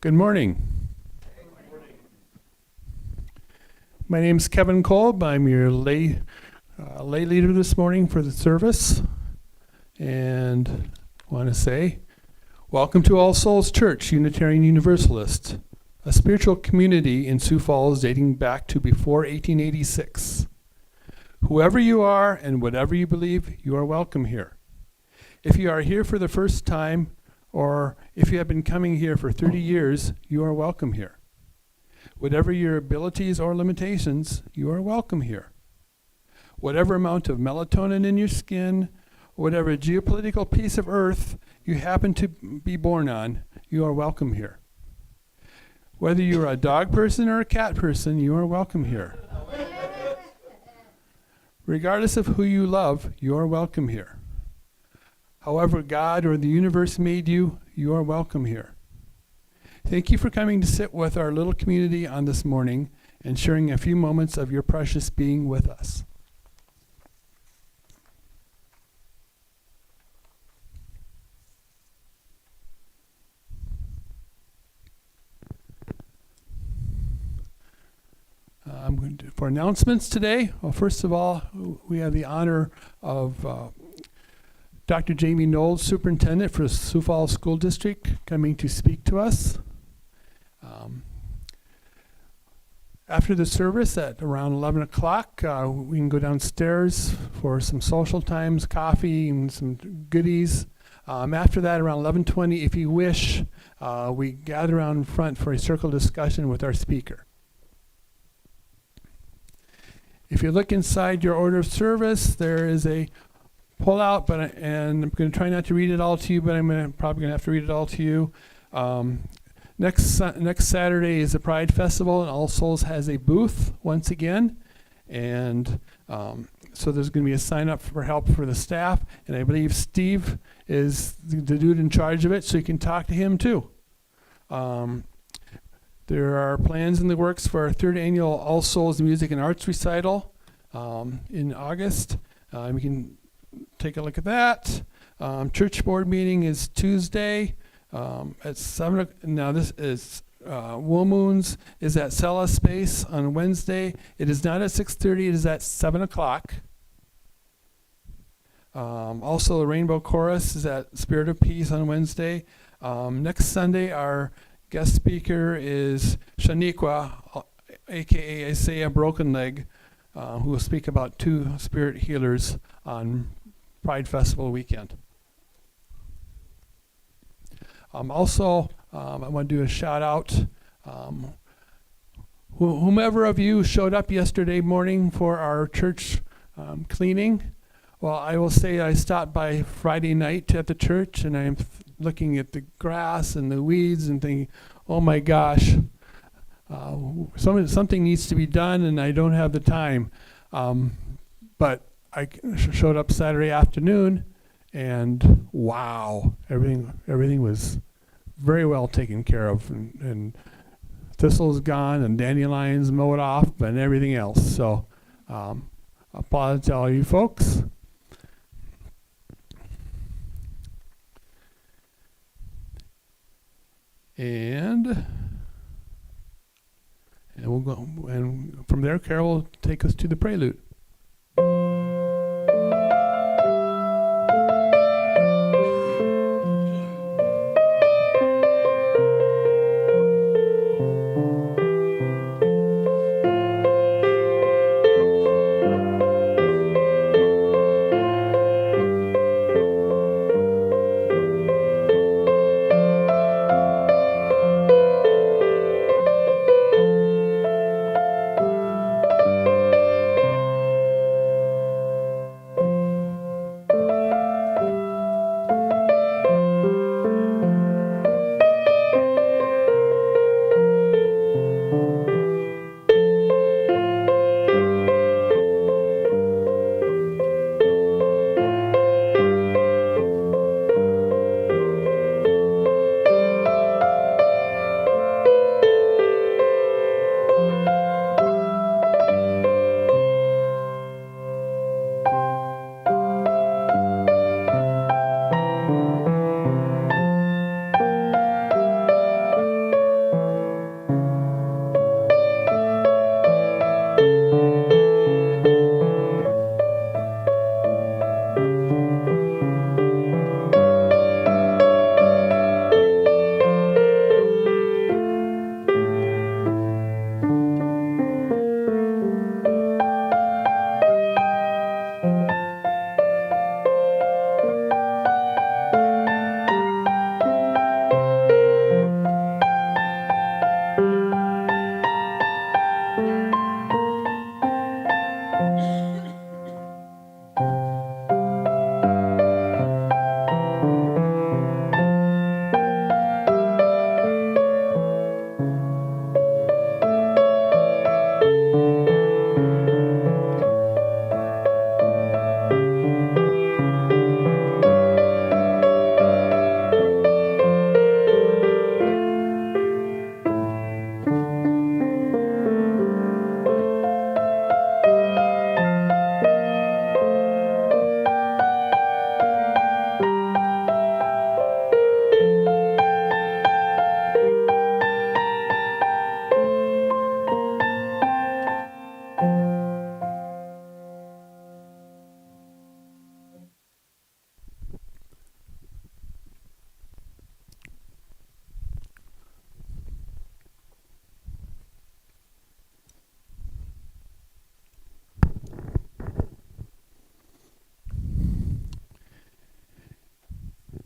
Good morning. My name is Kevin Kolb. I'm your lay leader this morning for the service. And I want to say, welcome to All Souls Church, Unitarian Universalist, a spiritual community in Sioux Falls dating back to before 1886. Whoever you are and whatever you believe, you are welcome here. If you are here for the first time, or if you have been coming here for 30 years, you are welcome here. Whatever your abilities or limitations, you are welcome here. Whatever amount of melatonin in your skin, whatever geopolitical piece of earth you happen to be born on, you are welcome here. Whether you're a dog person or a cat person, you are welcome here. Regardless of who you love, you are welcome here. However God or the universe made you, you are welcome here. Thank you for coming to sit with our little community on this morning and sharing a few moments of your precious being with us. I'm going to, for announcements today, well, first of all, we have the honor of Dr. Jamie Knowles, Superintendent for Sioux Falls School District, coming to speak to us. After the service at around 11 o'clock, we can go downstairs for some social times, coffee, and some goodies. After that, around 11:20, if you wish, we gather around in front for a circle discussion with our speaker. If you look inside your order of service, there is a pull out, and I'm going to try not to read it all to you, but I'm probably going to have to read it all to you. Next Saturday is the Pride Festival, and All Souls has a booth once again, and so there's going to be a sign up for help for the staff, and I believe Steve is the dude in charge of it, so you can talk to him too. There are plans in the works for our third annual All Souls Music and Arts Recital in August. We can take a look at that. Church board meeting is Tuesday at 7. Now this is Wool Moons is at Cella Space on Wednesday. It is not at 6:30. It is at 7 o'clock. Also, the Rainbow Chorus is at Spirit of Peace on Wednesday. Next Sunday, our guest speaker is Shaniqua, a.k.a. Isaiah Broken Leg, who will speak about 2 spirit healers on Pride Festival weekend. Also, I want to do a shout out. Whomever of you showed up yesterday morning for our church cleaning, well, I will say I stopped by Friday night at the church, and I'm looking at the grass and the weeds and thinking, oh my gosh, something needs to be done, and I don't have the time. But I showed up Saturday afternoon, and wow, everything was very well taken care of, and thistles gone, and dandelions mowed off, and everything else. So, apologize to all you folks. And we'll go, and from there, Carol will take us to the prelude.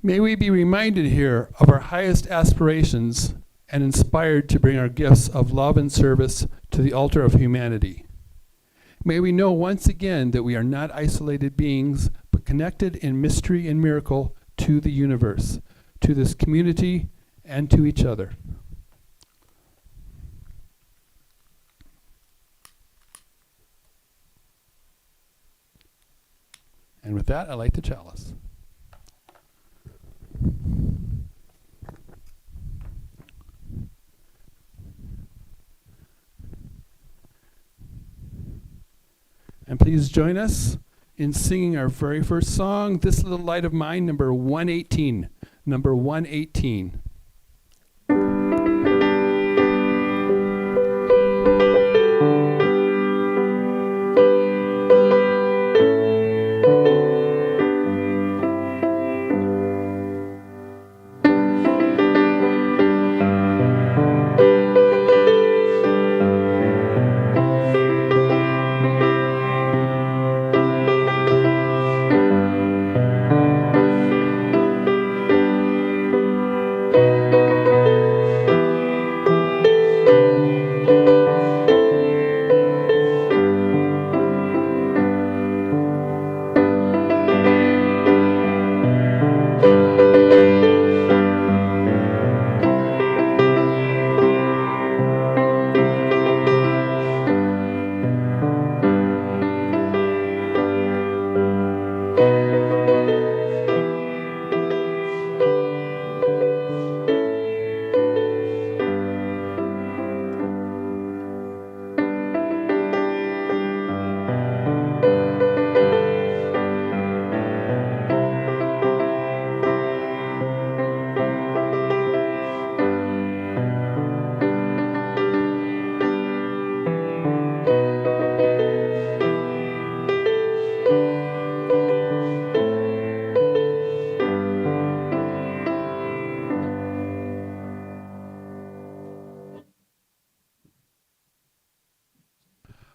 May we be reminded here of our highest aspirations and inspired to bring our gifts of love and service to the altar of humanity. May we know once again that we are not isolated beings, but connected in mystery and miracle to the universe, to this community, and to each other. And with that, I light the chalice. And please join us in singing our very first song, This Little Light of Mine, number 118. Number 118.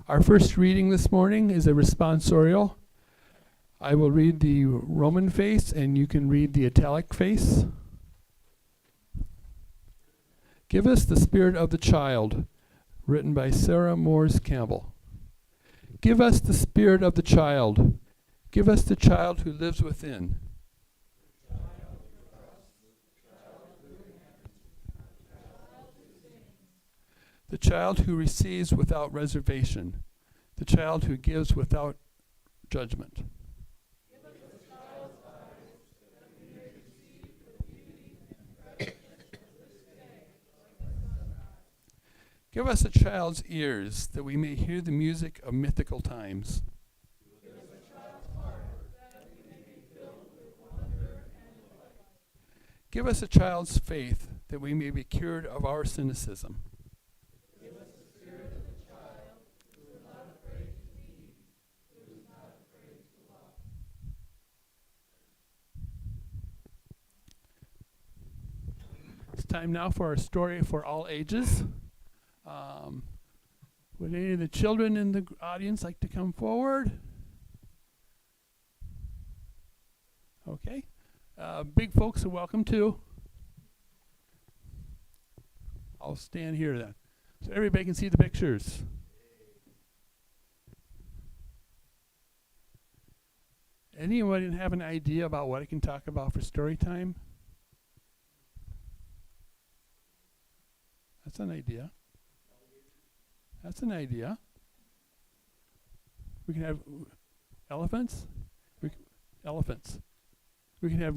Our first reading this morning is a responsorial. I will read the Roman face and you can read the italic face. Give us the spirit of the child, written by Sarah Moores Campbell. Give us the spirit of the child. Give us the child who lives within. The child who receives without reservation. The child who gives without judgment. Give us a child's ears that we may hear the music of mythical times. Give us a child's heart that we may be filled with wonder and delight. Give us a child's faith that we may be cured of our cynicism. Give us the spirit of the child who is not afraid to lead, who is not afraid to love. It's time now for our story for all ages. Would any of the children in the audience like to come forward? Okay. Big folks are welcome too. I'll stand here then, so everybody can see the pictures. Anyone have an idea about what I can talk about for story time? That's an idea. That's an idea. We can have elephants. Elephants. We can have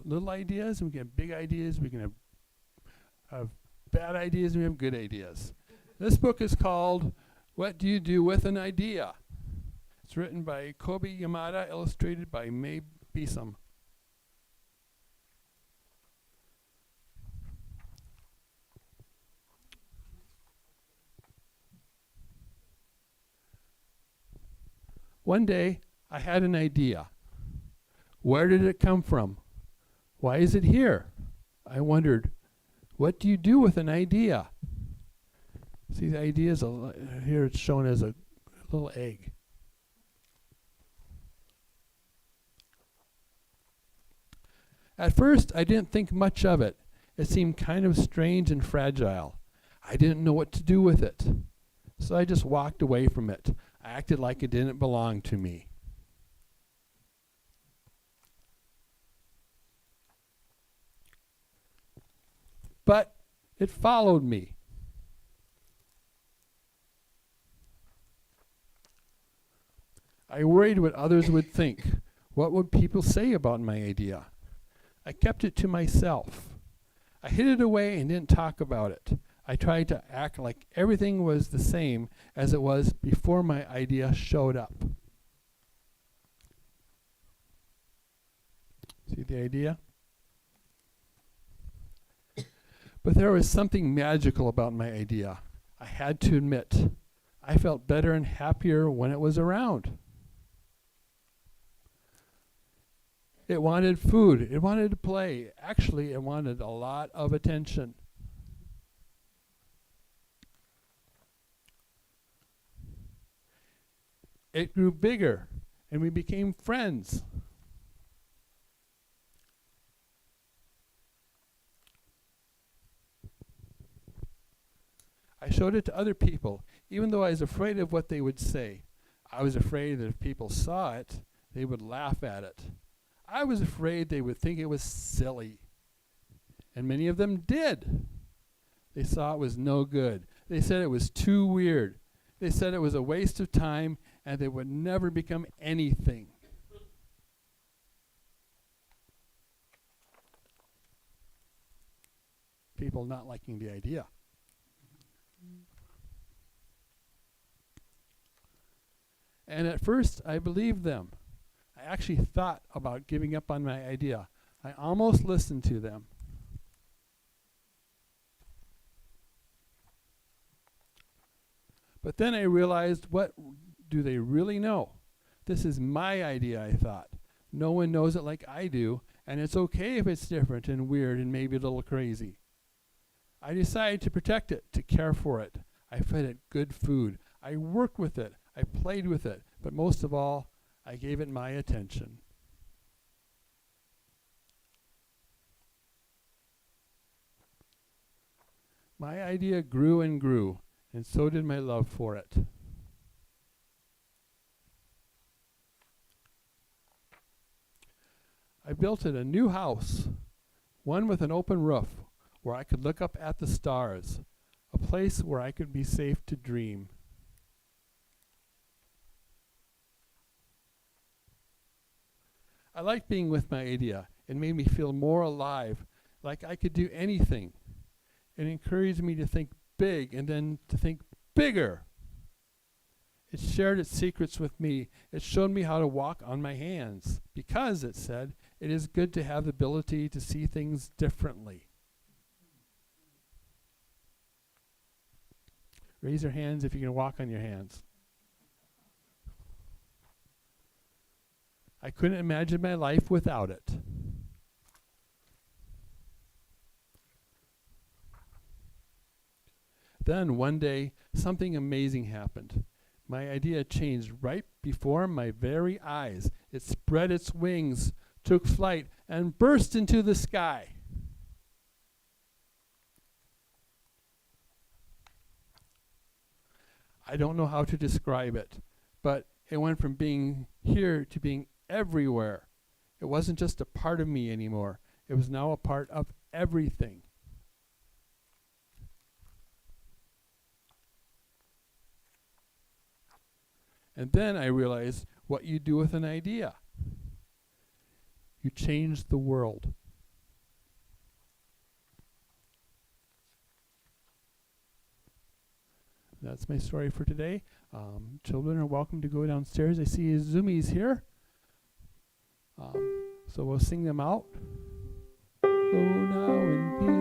little ideas, and we can have big ideas. We can have bad ideas, and we have good ideas. This book is called "What Do You Do with an Idea?" It's written by Kobe Yamada, illustrated by Mae Beeson. One day, I had an idea. Where did it come from? Why is it here? I wondered, what do you do with an idea? See, the idea is here it's shown as a little egg. At first, I didn't think much of it. It seemed kind of strange and fragile. I didn't know what to do with it. So I just walked away from it. I acted like it didn't belong to me. But it followed me. I worried what others would think. What would people say about my idea? I kept it to myself. I hid it away and didn't talk about it. I tried to act like everything was the same as it was before my idea showed up. See the idea? But there was something magical about my idea. I had to admit, I felt better and happier when it was around. It wanted food. It wanted to play. Actually, it wanted a lot of attention. It grew bigger, and we became friends. I showed it to other people, even though I was afraid of what they would say. I was afraid that if people saw it, they would laugh at it. I was afraid they would think it was silly. And many of them did. They saw it was no good. They said it was too weird. They said it was a waste of time and they would never become anything. People not liking the idea. And at first, I believed them. I actually thought about giving up on my idea. I almost listened to them. But then I realized, what do they really know? This is my idea, I thought. No one knows it like I do, and it's okay if it's different and weird and maybe a little crazy. I decided to protect it, to care for it. I fed it good food. I worked with it. I played with it. But most of all, I gave it my attention. My idea grew and grew, and so did my love for it. I built it a new house, one with an open roof, where I could look up at the stars, a place where I could be safe to dream. I liked being with my idea. It made me feel more alive, like I could do anything. It encouraged me to think big and then to think bigger. It shared its secrets with me. It showed me how to walk on my hands because, it said, it is good to have the ability to see things differently. Raise your hands if you can walk on your hands. I couldn't imagine my life without it. Then one day, something amazing happened. My idea changed right before my very eyes. It spread its wings, took flight, and burst into the sky. I don't know how to describe it, but it went from being here to being everywhere. It wasn't just a part of me anymore. It was now a part of everything. And then I realized what you do with an idea. You change the world. That's my story for today. Children are welcome to go downstairs. I see Zoomies here. So we'll sing them out. Go now and be.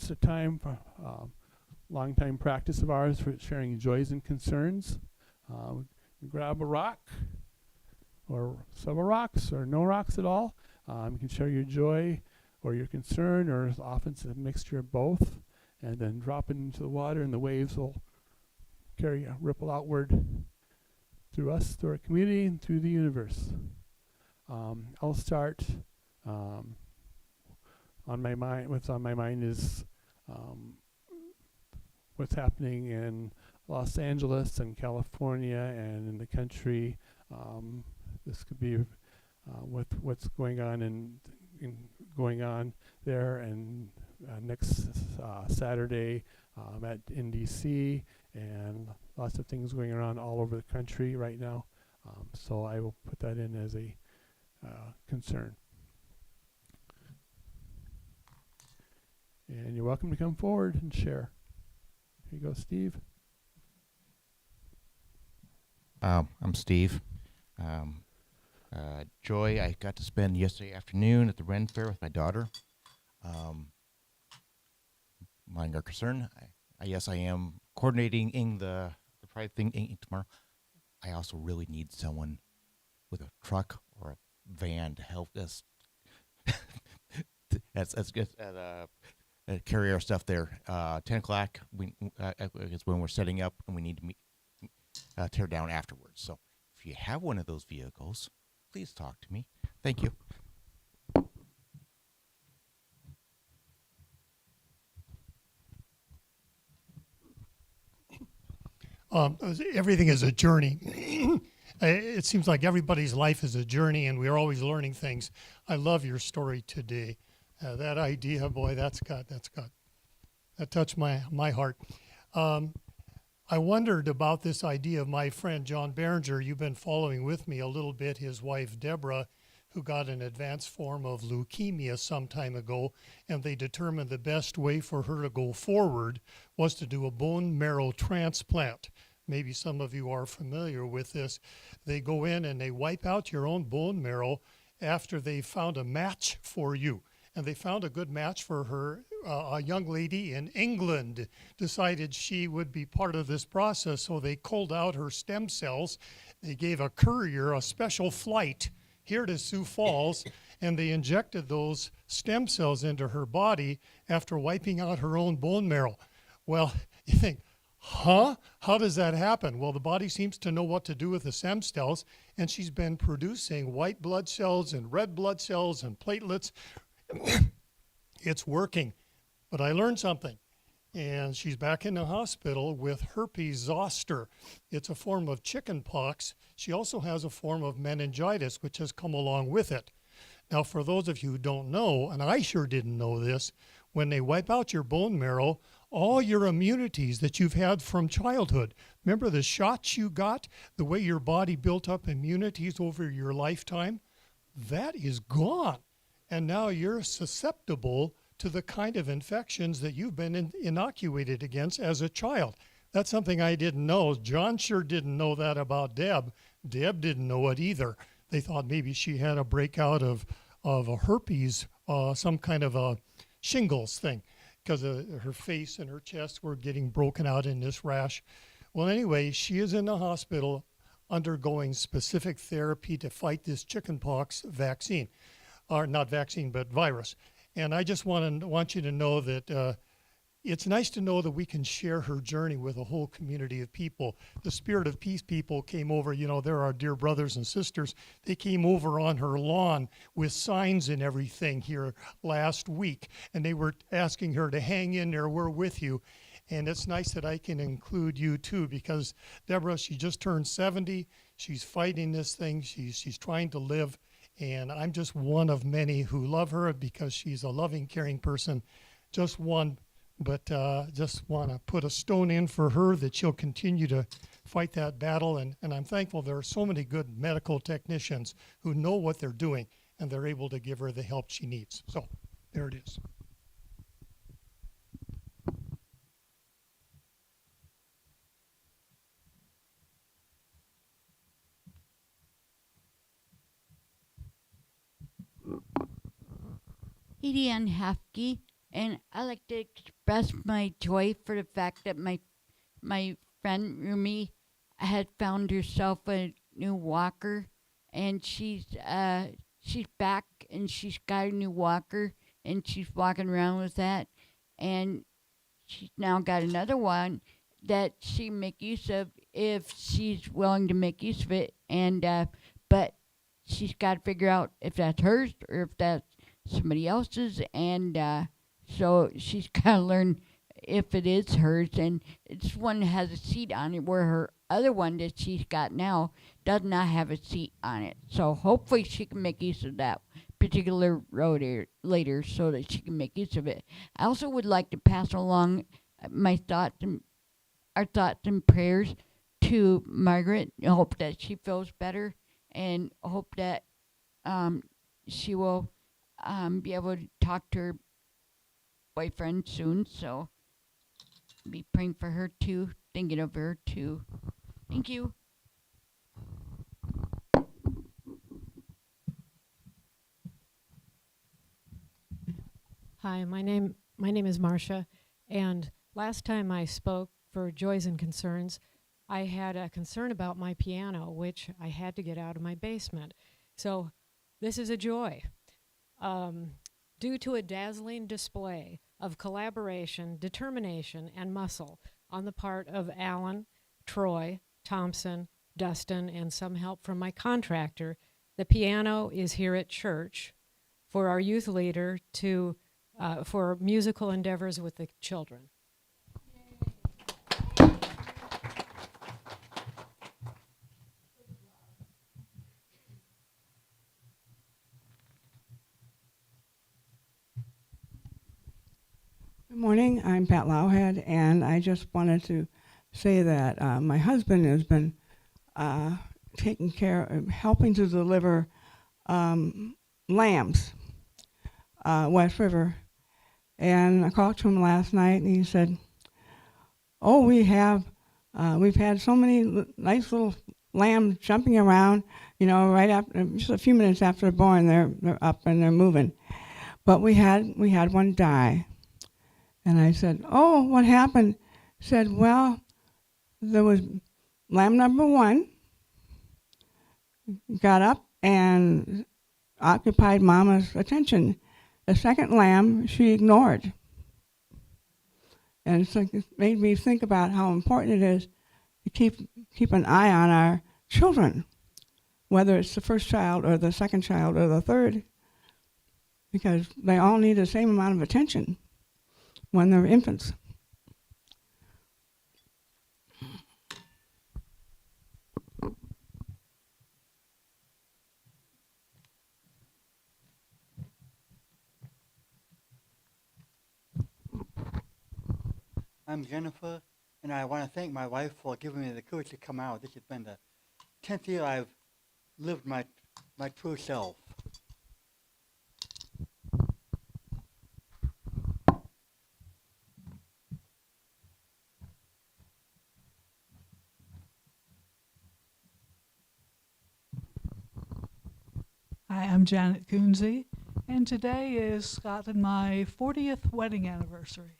it's a time for long time practice of ours for sharing joys and concerns. Grab a rock or several rocks or no rocks at all. You can share your joy or your concern, or often it's a mixture of both, and then drop it into the water, and the waves will carry a ripple outward through us, through our community, and through the universe. I'll start. On my mind, what's on my mind is what's happening in Los Angeles and California and in the country. This could be with what's going on going on there, and next Saturday in DC, and lots of things going on all over the country right now. So I will put that in as a concern. And you're welcome to come forward and share. Here you go, Steve. I'm Steve. Joy, I got to spend yesterday afternoon at the Ren Fair with my daughter. My concern, yes, I am coordinating the Pride thing tomorrow. I also really need someone with a truck or a van to help us carry our stuff there. 10 o'clock is when we're setting up, and we need to tear down afterwards. So if you have one of those vehicles, please talk to me. Thank you. Everything is a journey. It seems like everybody's life is a journey, and we're always learning things. I love your story today. That idea, boy, that touched my heart. I wondered about this idea of my friend John Berenger. You've been following with me a little bit. His wife Deborah, who got an advanced form of leukemia some time ago, and they determined the best way for her to go forward was to do a bone marrow transplant. Maybe some of you are familiar with this. They go in and they wipe out your own bone marrow after they found a match for you. And they found a good match for her. A young lady in England decided she would be part of this process, so they culled out her stem cells. They gave a courier a special flight here to Sioux Falls, and they injected those stem cells into her body after wiping out her own bone marrow. Well, you think, huh? How does that happen? Well, the body seems to know what to do with the stem cells, and she's been producing white blood cells and red blood cells and platelets. It's working. But I learned something. And she's back in the hospital with herpes zoster. It's a form of chicken pox. She also has a form of meningitis, which has come along with it. Now, for those of you who don't know, and I sure didn't know this, when they wipe out your bone marrow, all your immunities that you've had from childhood, remember the shots you got, the way your body built up immunities over your lifetime, that is gone. And now you're susceptible to the kind of infections that you've been inoculated against as a child. That's something I didn't know. John sure didn't know that about Deb. Deb didn't know it either. They thought maybe she had a breakout of a herpes, some kind of a shingles thing, because her face and her chest were getting broken out in this rash. Well, anyway, she is in the hospital undergoing specific therapy to fight this chickenpox vaccine. Or not vaccine, but virus. And I just want you to know that it's nice to know that we can share her journey with a whole community of people. The Spirit of Peace people came over, they're our dear brothers and sisters. They came over on her lawn with signs and everything here last week. And they were asking her to hang in there, we're with you. And it's nice that I can include you too, because Deborah, she just turned 70. She's fighting this thing. She's trying to live. And I'm just one of many who love her because she's a loving, caring person. Just one, but just want to put a stone in for her that she'll continue to fight that battle. And I'm thankful there are so many good medical technicians who know what they're doing, and they're able to give her the help she needs. So there it is. Edian Hafke, And I like to express my joy for the fact that my friend Rumi had found herself a new walker, and she's back and she's got a new walker and she's walking around with that, and she's now got another one that she can make use of if she's willing to make use of it, and but she's got to figure out if that's hers or if that's somebody else's, and so she's got to learn if it is hers. And this one has a seat on it, where her other one that she's got now does not have a seat on it. So hopefully she can make use of that particular road later, so that she can make use of it. I also would like to pass along my thoughts and our thoughts and prayers to Margaret. I hope that she feels better, and hope that she will be able to talk to her boyfriend soon. So be praying for her too, thinking of her too. Thank you. Hi, my name is Marcia, and last time I spoke for Joys and Concerns, I had a concern about my piano, which I had to get out of my basement. So this is a joy. Due to a dazzling display of collaboration, determination, and muscle on the part of Alan, Troy, Thompson, Dustin, and some help from my contractor, the piano is here at church for our youth leader to for musical endeavors with the children. Good morning. I'm Pat Lowhead, and I just wanted to say that my husband has been taking care of helping to deliver lambs, West River. And I called to him last night, and he said, "Oh, we've had so many nice little lambs jumping around, right after, just a few minutes after they're born, they're up and they're moving. But we had one die." And I said, "Oh, what happened?" He said, "Well, there was lamb number 1 got up and occupied Mama's attention. The second lamb she ignored." And so it made me think about how important it is to keep an eye on our children, whether it's the first child or the second child or the third, because they all need the same amount of attention when they're infants. I'm Jennifer, and I want to thank my wife for giving me the courage to come out. This has been the 10th year I've lived my true self. Hi, I'm Janet Coonsey, and today is Scott and my 40th wedding anniversary.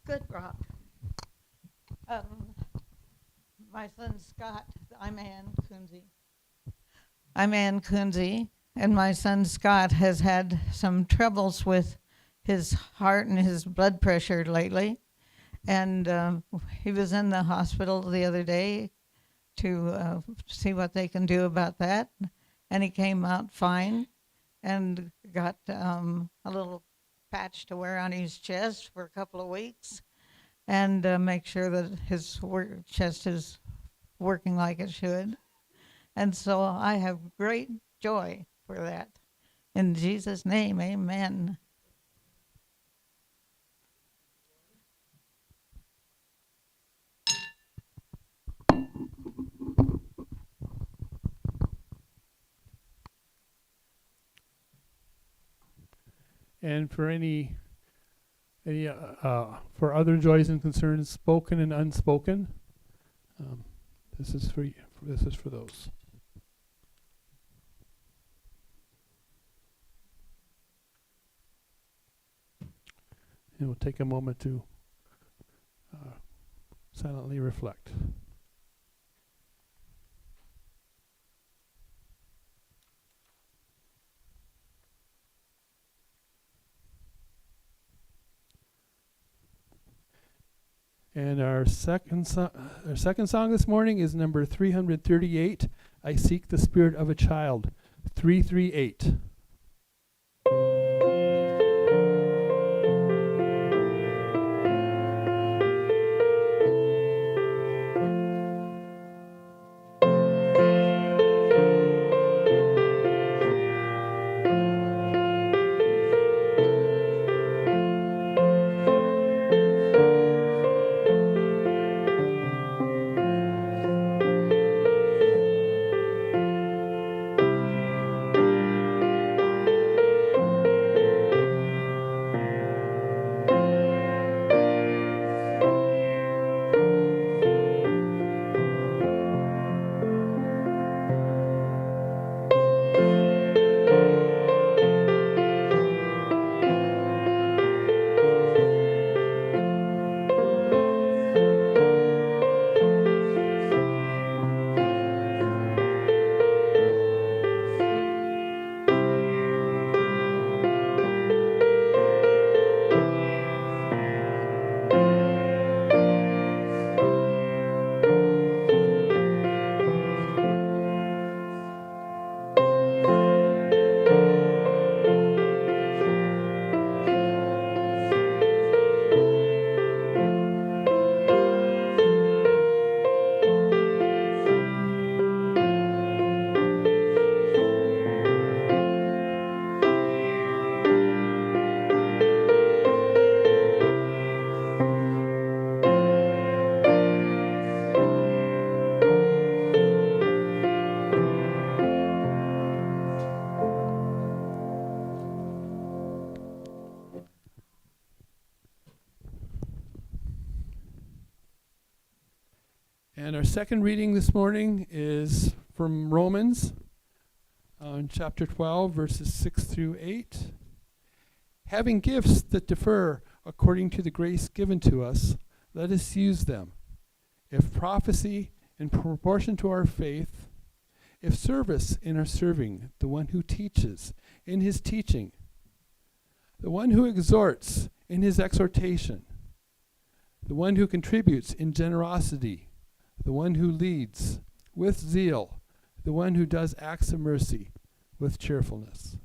Good rock. My son Scott, I'm Ann Coonsey, and my son Scott has had some troubles with his heart and his blood pressure lately. And he was in the hospital the other day to see what they can do about that. And he came out fine and got a little patch to wear on his chest for a couple of weeks and make sure that his chest is working like it should. And so I have great joy for that. In Jesus' name, amen. And for any for other joys and concerns, spoken and unspoken, this is for this is for those. And we'll take a moment to silently reflect. And our second song this morning is number 338, I Seek the Spirit of a Child, 338. And our second reading this morning is from Romans, chapter 12, verses 6 through 8. Having gifts that differ according to the grace given to us, let us use them. If prophecy, in proportion to our faith; if service, in our serving; the one who teaches, in his teaching; the one who exhorts, in his exhortation; the one who contributes, in generosity; the one who leads, with zeal; the one who does acts of mercy, with cheerfulness.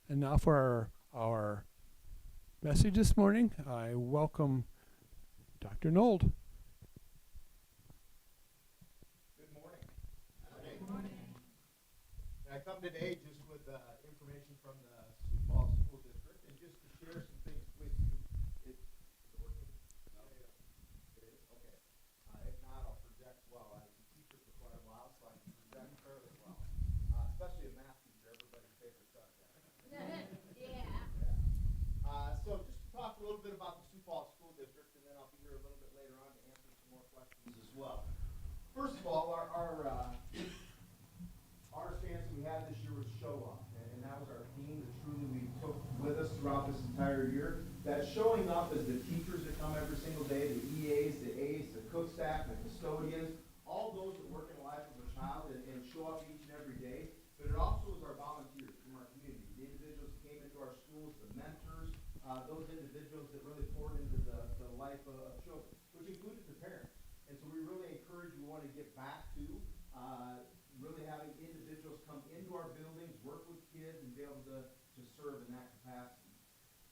And now for our message this morning, I welcome Dr. Nold. Good morning. Good morning. I come today just with information from the Sioux Falls School District, and just to share some things with you. Is it working? No. It is? Okay. If not, I'll project well. I was a teacher for quite a while, so I can project fairly well. Especially a math teacher, everybody's favorite subject. So just to talk a little bit about the Sioux Falls School District, and then I'll be here a little bit later on to answer some more questions as well. First of all, our stance that we had this year was show up, and that was our theme that truly we took with us throughout this entire year. That showing up is the teachers that come every single day, the EAs, the A's, the cook staff, the custodians, all those that work in the life of a child and show up each and every day. But it also is our volunteers from our community, the individuals that came into our schools, the mentors, those individuals that really poured into the life of children, which included the parents. And so we really encourage you, we want to get back to really having individuals come into our buildings, work with kids, and be able to serve in that capacity.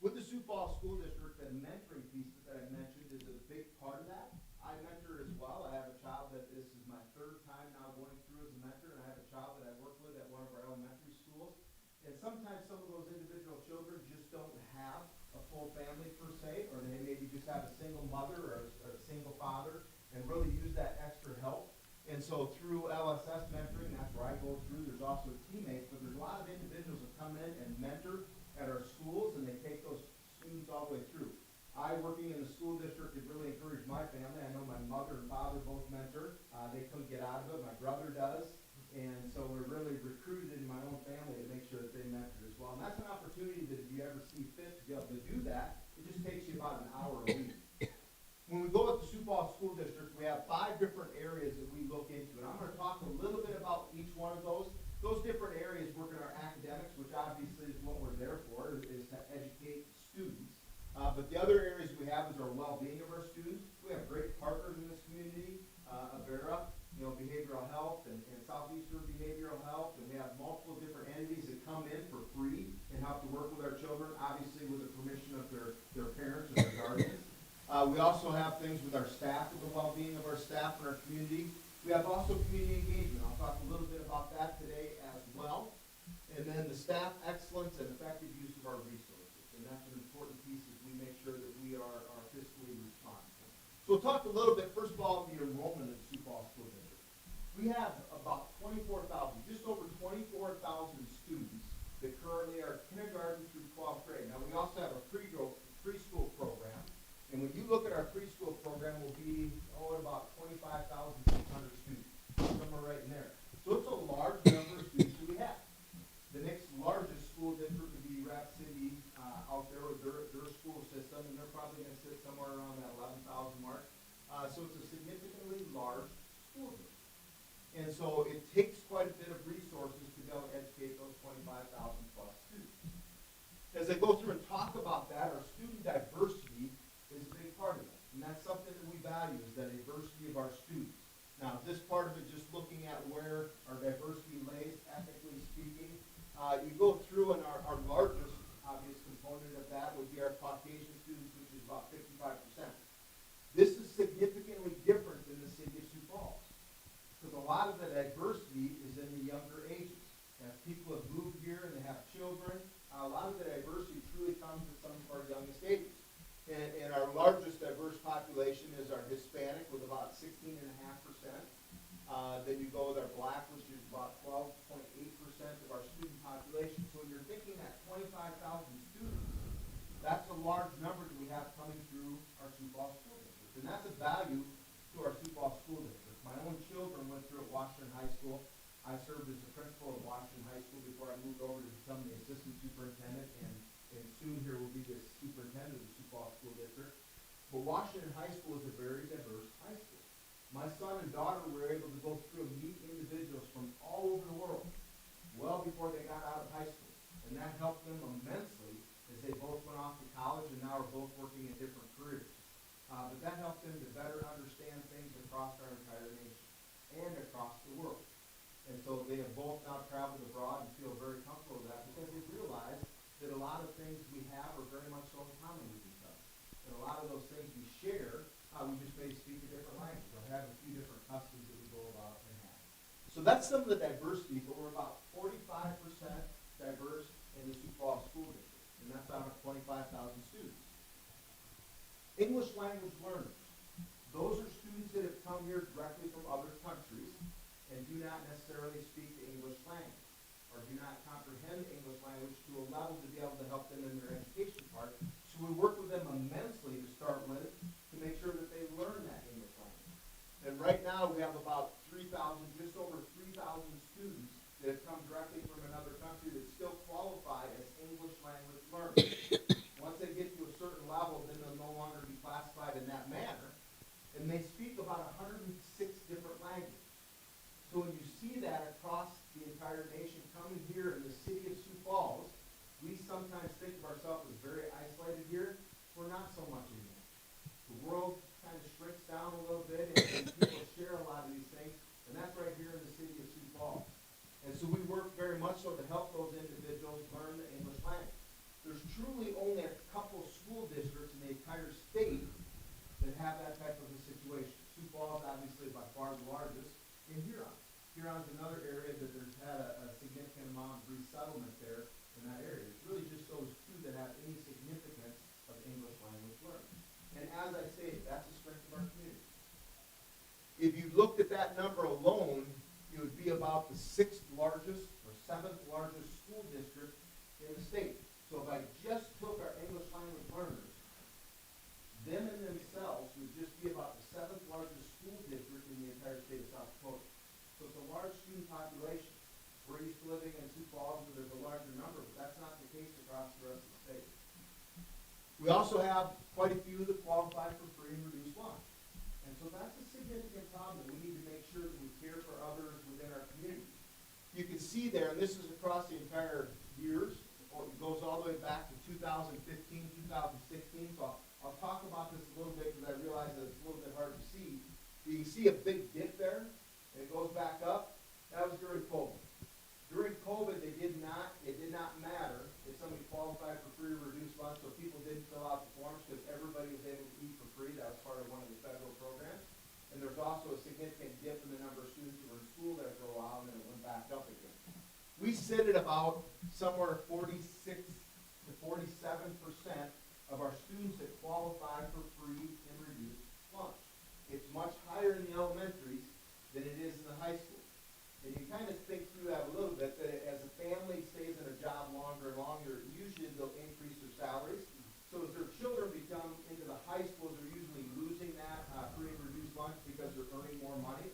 With the Sioux Falls School District, that mentoring piece that I mentioned is a big part of that. I mentor as well. I have a child that this is my third time now going through as a mentor, and I have a child that I work with at one of our elementary schools. And sometimes some of those individual children just don't have a full family per se, or they maybe just have a single mother or a single father. and really use that extra help. And so through LSS mentoring, that's where I go through, there's also teammates, but there's a lot of individuals that come in and mentor at our schools, and they take those students all the way through. I, working in the school district, have really encouraged my family. I know my mother and father both mentor. They couldn't get out of it. My brother does. And so we're really recruited in my own family to make sure that they mentor as well. And that's an opportunity that if you ever see fit to be able to do that, it just takes you about an hour a week. When we go at the Sioux Falls School District, we have 5 different areas that we look into. And I'm going to talk a little bit about each one of those. Those different areas work in our academics, which obviously is what we're there for, is to educate students. But the other areas we have is our well-being of our students. We have great partners in this community, Avera, behavioral health, and Southeastern Behavioral Health, and we have multiple different entities that come in for free and help to work with our children, obviously with the permission of their parents or their guardians. We also have things with our staff, with the well-being of our staff in our community. We have also community engagement. I'll talk a little bit about that today as well. And then the staff excellence and effective use of our resources. And that's an important piece as we make sure that we are fiscally responsible. So we'll talk a little bit, first of all, the enrollment of the Sioux Falls School District. We have about 24,000, just over 24,000 students that currently are kindergarten through 12th grade. Now, we also have a preschool program. And when you look at our preschool program, we'll be, at about 25,600 students, somewhere right in there. So it's a large number of students that we have. The next largest school district would be Rapid City out there with their school system, and they're probably going to sit somewhere around that 11,000 mark. So it's a significantly large school district. And so it takes quite a bit of resources to be able to educate those 25,000 plus students. As I go through and talk about that, our student diversity is a big part of it. And that's something that we value, is the diversity of our students. Now, this part of it, just looking at where our diversity lays, ethically speaking, you go through, and our largest obvious component of that would be our Caucasian students, which is about 55%. This is significantly different than the city of Sioux Falls, because a lot of the diversity is in the younger ages. As people have moved here and they have children, a lot of the diversity truly comes at some of our youngest ages. And our largest diverse population is our Hispanic, with about 16.5%. Then you go with our Black, which is about 12.8% of our student population. So when you're thinking at 25,000 students, that's a large number that we have coming through our Sioux Falls School District. And that's a value to our Sioux Falls School District. My own children went through at Washington High School. I served as the principal of Washington High School before I moved over to become the assistant superintendent, and soon here will be the superintendent of the Sioux Falls School District. But Washington High School is a very diverse high school. My son and daughter were able to go through and meet individuals from all over the world well before they got out of high school. And that helped them immensely as they both went off to college and now are both working in different careers. But that helped them to better understand things across our entire nation and across the world. And so they have both now traveled abroad and feel very comfortable with that, because they realize that a lot of things we have are very much so in common with each other. And a lot of those things we share, we just may speak a different language or have a few different customs that we go about and have. So that's some of the diversity, but we're about 45% diverse in the Sioux Falls School District, and that's out of 25,000 students. English language learners. Those are students that have come here directly from other countries and do not necessarily speak the English language, or do not comprehend the English language to a level to be able to help them in their education part. So we work with them immensely to start with, to make sure that they learn that English language. And right now we have about 3,000, just over 3,000 students that have come directly from another country that still qualify as English language learners. Once they get to a certain level, then they'll no longer be classified in that manner. And they speak about 106 different languages. So when you see that across the entire nation coming here in the city of Sioux Falls, we sometimes think of ourselves as very isolated here, If you looked at that number alone, it would be about the 6th largest or 7th largest school district in the state. So if I just took our English language learners, them in themselves would just be about the 7th largest school district in the entire state of South Dakota. So it's a large student population. We're used to living in Sioux Falls where there's a larger number, but that's not the case across the rest of the state. We also have quite a few that qualify for free and reduced lunch. And so that's a significant problem that we need to make sure that we care for others within our community. You can see there, and this is across the entire years, or it goes all the way back to 2015, 2016. So I'll talk about this a little bit because I realize that it's a little bit hard to see. You can see a big dip there, and it goes back up. That was during COVID. During COVID, it did not matter if somebody qualified for free or reduced lunch, so people didn't fill out the forms because everybody was able to eat for free. That was part of one of the federal programs. And there's also a significant dip in the number of students who were in school there for a while, and then it went back up again. We sit at about somewhere 46 to 47% of our students that qualify for free and reduced lunch. It's much higher in the elementaries than it is in the high school. And you kind of think through that a little bit, that as a family stays in a job longer and longer, usually they'll increase their salaries. So as their children become into the high schools, they're usually losing that free and reduced lunch because they're earning more money.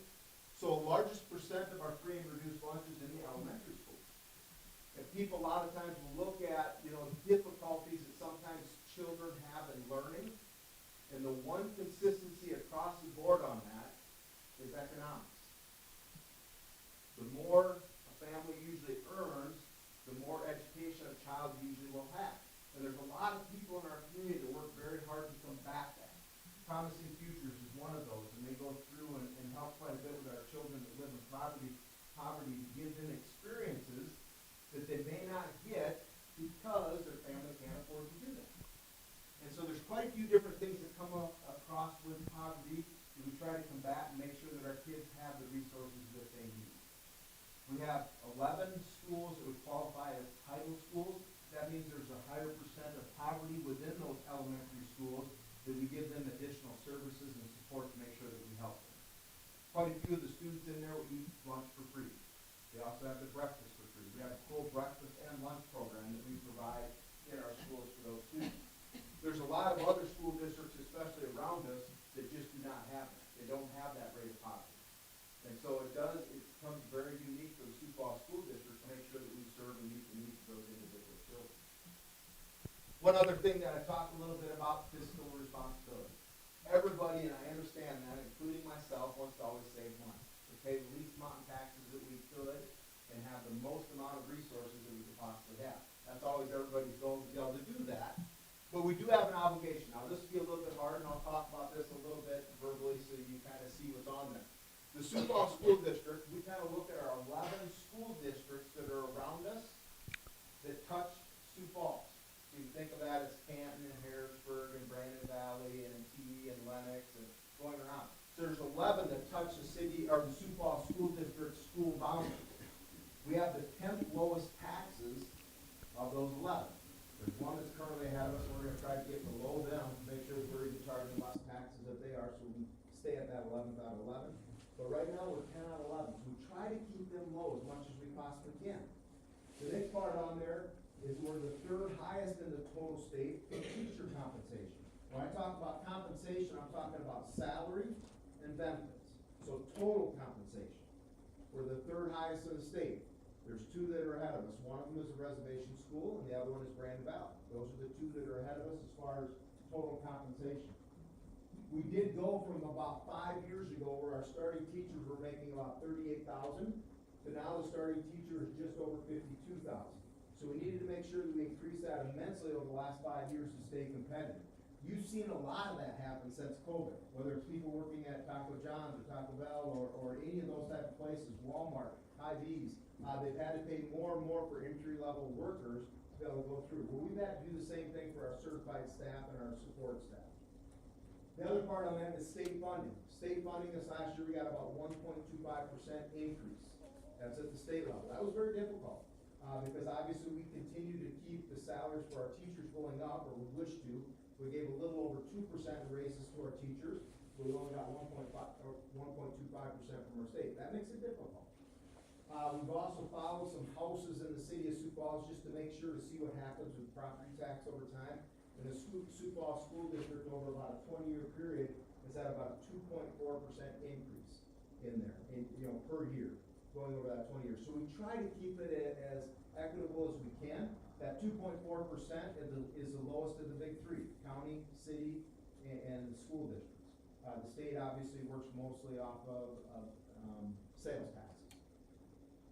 So the largest percent of our free and reduced lunch is in the elementary schools. And people a lot of times will look at, difficulties that sometimes children have in learning. And the one consistency across the board on that is economics. The more a family usually earns, the more education a child usually will have. And there's a lot of people in our community that work very hard to combat that. Promising Futures is one of those, and they go through and help quite a bit with our children that live in poverty to give them experiences that they may not get because their family can't afford to do that. And so there's quite a few different things that come up across with poverty that we try to combat and make sure that our kids have the resources that they need. We have 11 schools that would qualify as title schools. That means there's a higher percent of poverty within those elementary schools that we give them additional services and support to make sure that we help them. Quite a few of the students in there will eat lunch for free. They also have the breakfast for free. We have a full breakfast and lunch program that we provide in our schools for those students. There's a lot of other school districts, especially around us, that just do not have that. They don't have that rate of poverty. And so it becomes very unique for the Sioux Falls School District to make sure that we serve and meet the needs of those individual children. One other thing that I talked a little bit about, fiscal responsibility. Everybody, and I understand that, including myself, wants to always save money, to pay the least amount of taxes that we could, and have the most amount of resources that we could possibly have. That's always everybody's goal, to be able to do that. But we do have an obligation. Now, this will be a little bit hard, and I'll talk about this a little bit verbally so you kind of see what's on there. The Sioux Falls School District, we kind of look at our 11 school districts that are around us that touch Sioux Falls. So you think of that as Canton and Harrisburg and Brandon Valley and T and Lennox and going around. So there's 11 that touch the city or the Sioux Falls School District school boundaries. We have the 10th lowest taxes of those 11. There's one that's currently ahead of us, and we're going to try to get below them to make sure that we're even charging less taxes that they are, so we stay at that 11th out of 11. But right now, we're 10 out of 11, so we try to keep them low as much as we possibly can. The next part on there is we're the 3rd highest in the total state for teacher compensation. When I talk about compensation, I'm talking about salary and benefits. So total compensation. We're the 3rd highest in the state. There's 2 that are ahead of us. One of them is a reservation school, and the other one is Brandon Valley. Those are the 2 that are ahead of us as far as total compensation. We did go from about 5 years ago where our starting teachers were making about $38,000 to now the starting teacher is just over $52,000. So we needed to make sure that we increased that immensely over the last 5 years to stay competitive. You've seen a lot of that happen since COVID, whether it's people working at Taco John's or Taco Bell or any of those type of places, Walmart, Hy-Vee's. They've had to pay more and more for entry-level workers to be able to go through. Well, we've had to do the same thing for our certified staff and our support staff. The other part on that is state funding. State funding this last year, we got about 1.25% increase. That's at the state level. That was very difficult because obviously we continue to keep the salaries for our teachers going up, or we wish to. We gave a little over 2% raises to our teachers. So we only got 1.5, or 1.25% from our state. That makes it difficult. We've also followed some houses in the city of Sioux Falls just to make sure to see what happens with property tax over time. And the Sioux Falls School District over about a 20-year period has had about a 2.4% increase in there, per year, going over that 20 years. So we try to keep it as equitable as we can. That 2.4% is the lowest of the big three: county, city, and the school districts. The state obviously works mostly off of sales taxes.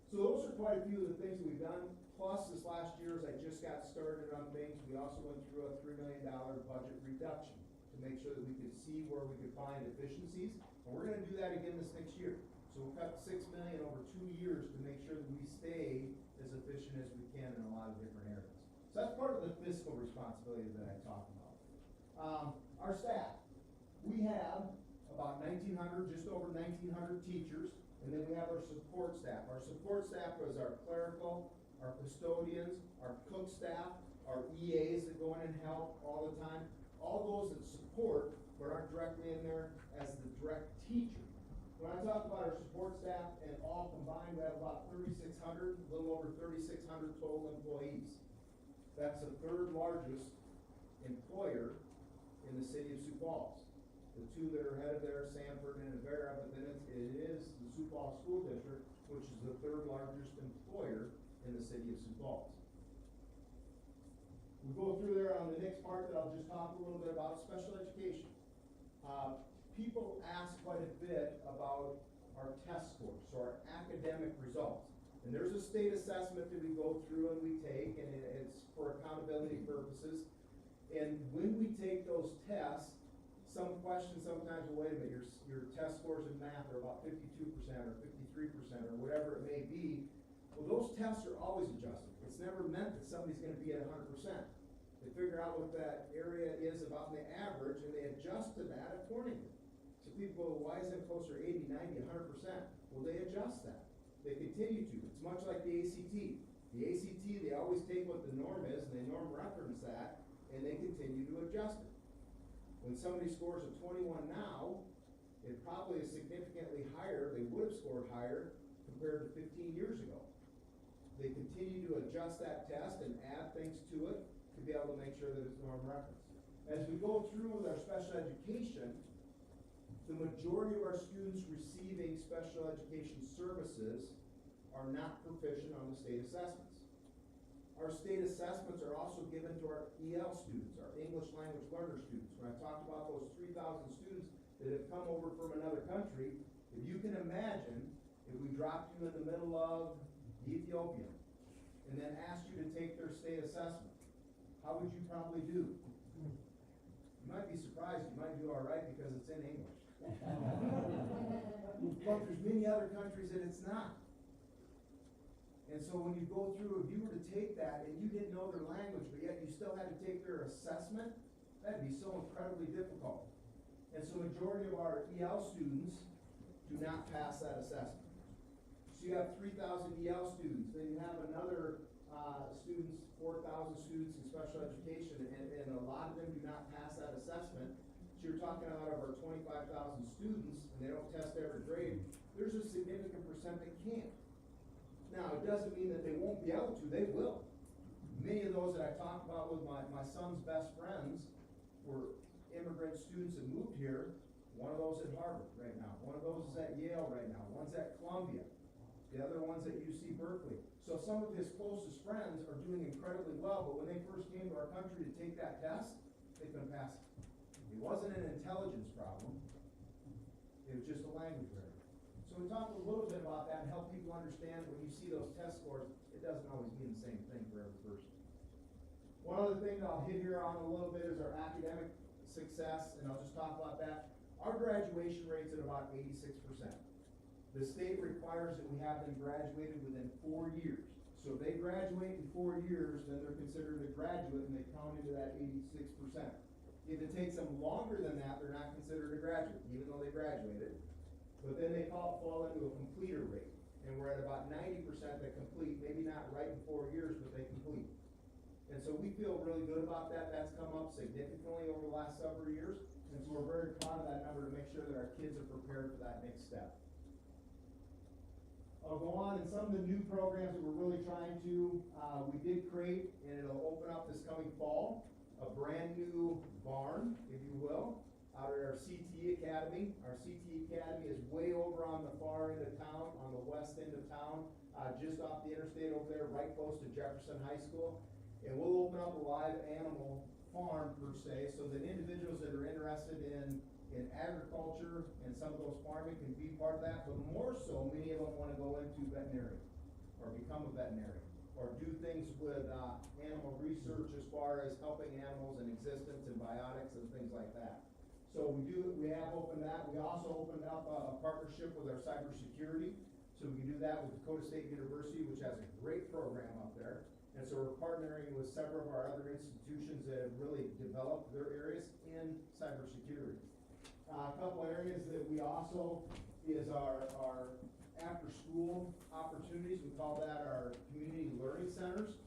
So those are quite a few of the things that we've done. Plus, this last year, as I just got started on things, we also went through a $3 million budget reduction to make sure that we could see where we could find efficiencies. And we're gonna do that again this next year. So we'll cut $6 million over 2 years to make sure that we stay as efficient as we can in a lot of different areas. So that's part of the fiscal responsibility that I talked about. Our staff, we have about 1,900, just over 1,900 teachers, and then we have our support staff. Our support staff is our clerical, our custodians, our cook staff, our EAs that go in and help all the time, all those that support but aren't directly in there as the direct teacher. When I talk about our support staff and all combined, we have about 3,600, a little over 3,600 total employees. That's the third largest employer in the city of Sioux Falls. The two that are headed there, Sanford and Avera, but then it is the Sioux Falls School District, which is the third largest employer in the city of Sioux Falls. We go through there on the next part that I'll just talk a little bit about special education. People ask quite a bit about our test scores, so our academic results. And there's a state assessment that we go through and we take, and it's for accountability purposes. And when we take those tests, some questions sometimes, well, wait a minute, your test scores in math are about 52% or 53% or whatever it may be. Well, those tests are always adjusted. It's never meant that somebody's gonna be at 100%. They figure out what that area is about the average, and they adjust to that accordingly. So people go, why isn't it closer to 80, 90, 100%? Well, they adjust that. They continue to. It's much like the ACT. The ACT, they always take what the norm is, and they norm reference that, and they continue to adjust it. When somebody scores a 21 now, it probably is significantly higher, they would have scored higher compared to 15 years ago. They continue to adjust that test and add things to it to be able to make sure that it's norm reference. As we go through with our special education, the majority of our students receiving special education services are not proficient on the state assessments. Our state assessments are also given to our EL students, our English language learner students. When I talked about those 3,000 students that have come over from another country, if you can imagine, if we dropped you in the middle of Ethiopia and then asked you to take their state assessment, how would you probably do? You might be surprised, you might do all right because it's in English. But there's many other countries that it's not. And so when you go through, if you were to take that and you didn't know their language, but yet you still had to take their assessment, that'd be so incredibly difficult. And so majority of our EL students do not pass that assessment. So you have 3,000 EL students, then you have another students, 4,000 students in special education, and a lot of them do not pass that assessment. So you're talking about over 25,000 students, and they don't test every grade. There's a significant percent that can't. Now, it doesn't mean that they won't be able to, they will. Many of those that I talked about with my son's best friends were immigrant students that moved here. One of those at Harvard right now, one of those is at Yale right now, one's at Columbia, the other one's at UC Berkeley. So some of his closest friends are doing incredibly well, but when they first came to our country to take that test, they couldn't pass it. It wasn't an intelligence problem, it was just a language barrier. So we talked a little bit about that and help people understand when you see those test scores, it doesn't always mean the same thing for every person. One other thing that I'll hit here on a little bit is our academic success, and I'll just talk about that. Our graduation rate's at about 86%. The state requires that we have them graduated within 4 years. So if they graduate in 4 years, then they're considered a graduate and they count into that 86%. If it takes them longer than that, they're not considered a graduate, even though they graduated. But then they fall into a completer rate. And we're at about 90% that complete, maybe not right in 4 years, but they complete. And so we feel really good about that. That's come up significantly over the last several years. And so we're very proud of that number to make sure that our kids are prepared for that next step. I'll go on, and some of the new programs that we're really trying to, we did create, and it'll open up this coming fall, a brand new barn, if you will, out at our CTE Academy. Our CTE Academy is way over on the far end of town, on the west end of town, just off the interstate over there, right close to Jefferson High School. And we'll open up a live animal farm per se, so that individuals that are interested in agriculture and some of those farming can be part of that, but more so, many of them want to go into veterinary or become a veterinarian or do things with animal research as far as helping animals in existence and biotics and things like that. So we have opened that. We also opened up a partnership with our cybersecurity, so we can do that with Dakota State University, which has a great program up there. And so we're partnering with several of our other institutions that have really developed their areas in cybersecurity. A couple areas that we also is our after-school opportunities. We call that our community learning centers.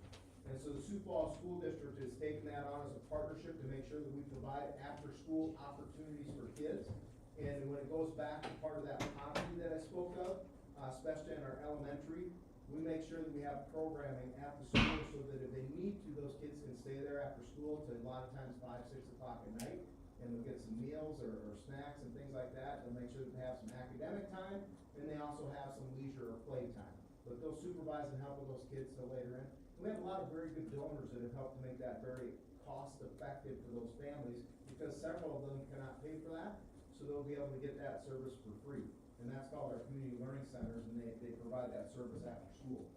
And so the Sioux Falls School District has taken that on as a partnership to make sure that we provide after-school opportunities for kids. And when it goes back to part of that poverty that I spoke of, especially in our elementary, we make sure that we have programming at the school so that if they need to, those kids can stay there after school to a lot of times 5, 6 o'clock at night. And they'll get some meals or snacks and things like that. They'll make sure that they have some academic time, and they also have some leisure or play time. But they'll supervise and help with those kids till later in. We have a lot of very good donors that have helped to make that very cost-effective for those families, because several of them cannot pay for that, so they'll be able to get that service for free. And that's called our community learning centers, and they provide that service after school.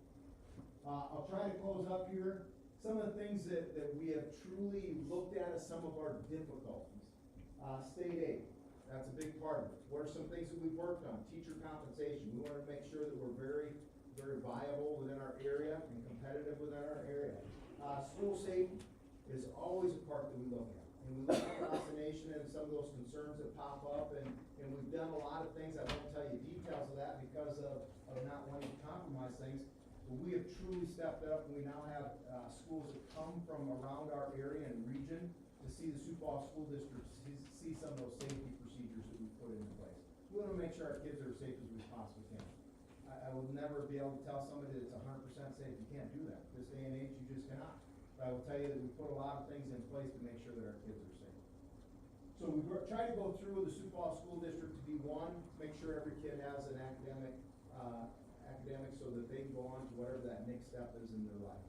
I'll try to close up here. Some of the things that we have truly looked at as some of our difficulties. State aid, that's a big part of it. What are some things that we've worked on? Teacher compensation. We want to make sure that we're very, very viable within our area and competitive within our area. School safety is always a part that we look at. And we look across the nation and some of those concerns that pop up, and we've done a lot of things. I won't tell you details of that because of not wanting to compromise things. But we have truly stepped up, and we now have schools that come from around our area and region to see the Sioux Falls School District, see some of those safety procedures that we put into place. We want to make sure our kids are as safe as we possibly can. I will never be able to tell somebody that it's 100% safe. You can't do that. This day and age, you just cannot. But I will tell you that we put a lot of things in place to make sure that our kids are safe. So we try to go through the Sioux Falls School District to be one, make sure every kid has an academic so that they can go on to whatever that next step is in their life.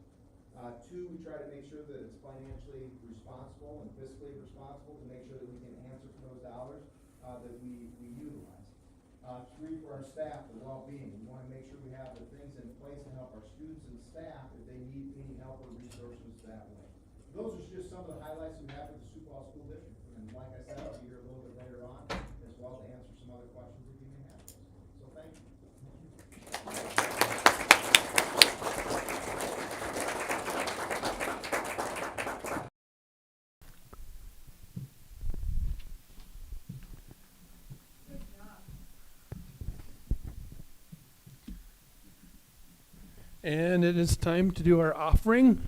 2, we try to make sure that it's financially responsible and fiscally responsible to make sure that we can answer for those dollars that we utilize. 3, for our staff, the well-being. We want to make sure we have the things in place to help our students and staff if they need any help or resources that way. Those are just some of the highlights we have with the Sioux Falls School District. And like I said, I'll be here a little bit later on as well to answer some other questions if you may have those. So thank you. And it is time to do our offering.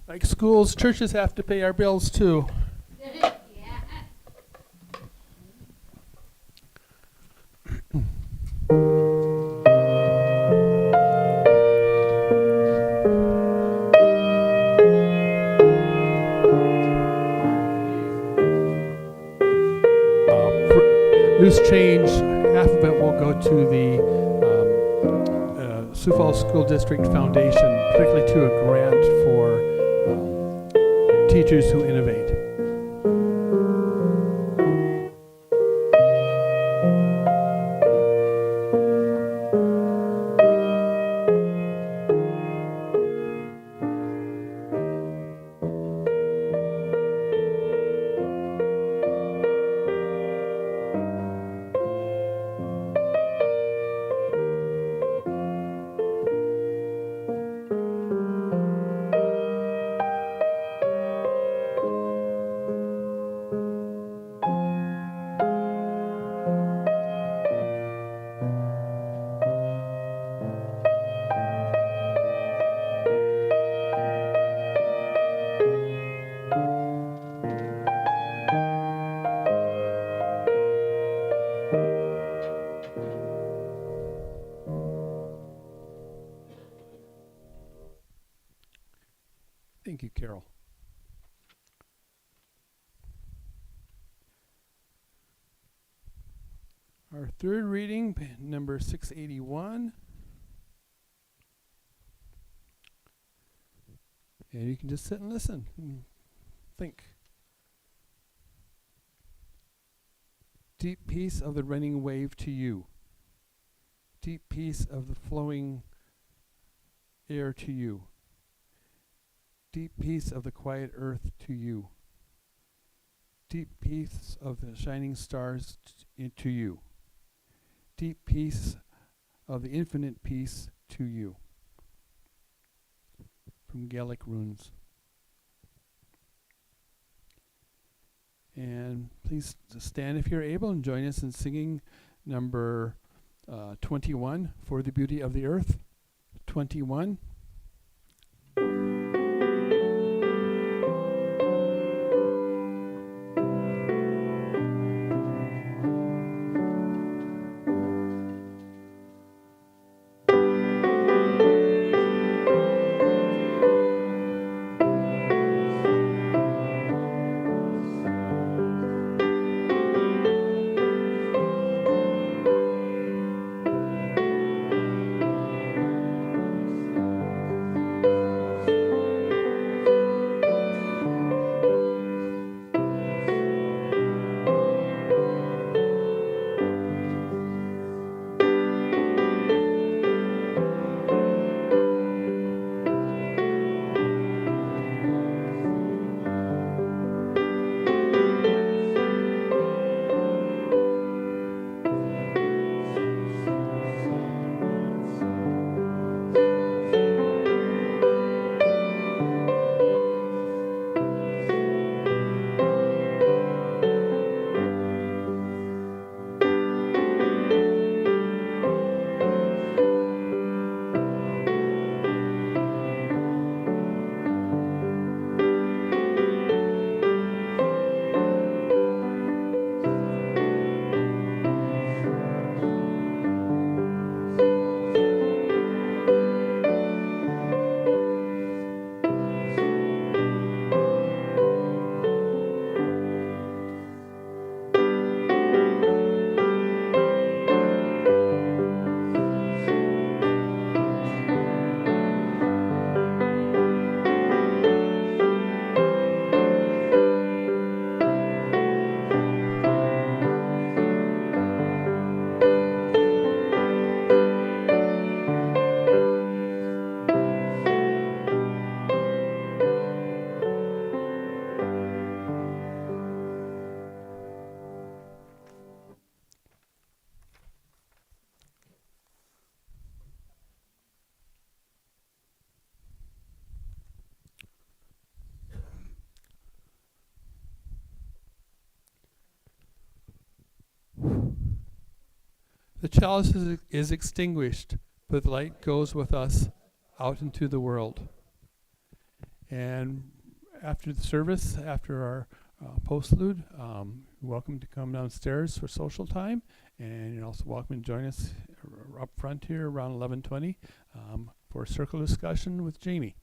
Like schools, churches have to pay our bills too. Loose change, half of it will go to the Sioux Falls School District Foundation, particularly to a grant for teachers who innovate. Our third reading, number 681. And you can just sit and listen and think. Deep peace of the running wave to you. Deep peace of the flowing air to you. Deep peace of the quiet earth to you. Deep peace of the shining stars to you. Deep peace of the infinite peace to you. From Gaelic runes. And please stand if you're able and join us in singing number 21, For the Beauty of the Earth. 21. The chalice is extinguished, but the light goes with us out into the world. And after the service, after our postlude, you're welcome to come downstairs for social time, and you're also welcome to join us up front here around 11:20 for a circle discussion with Jamie.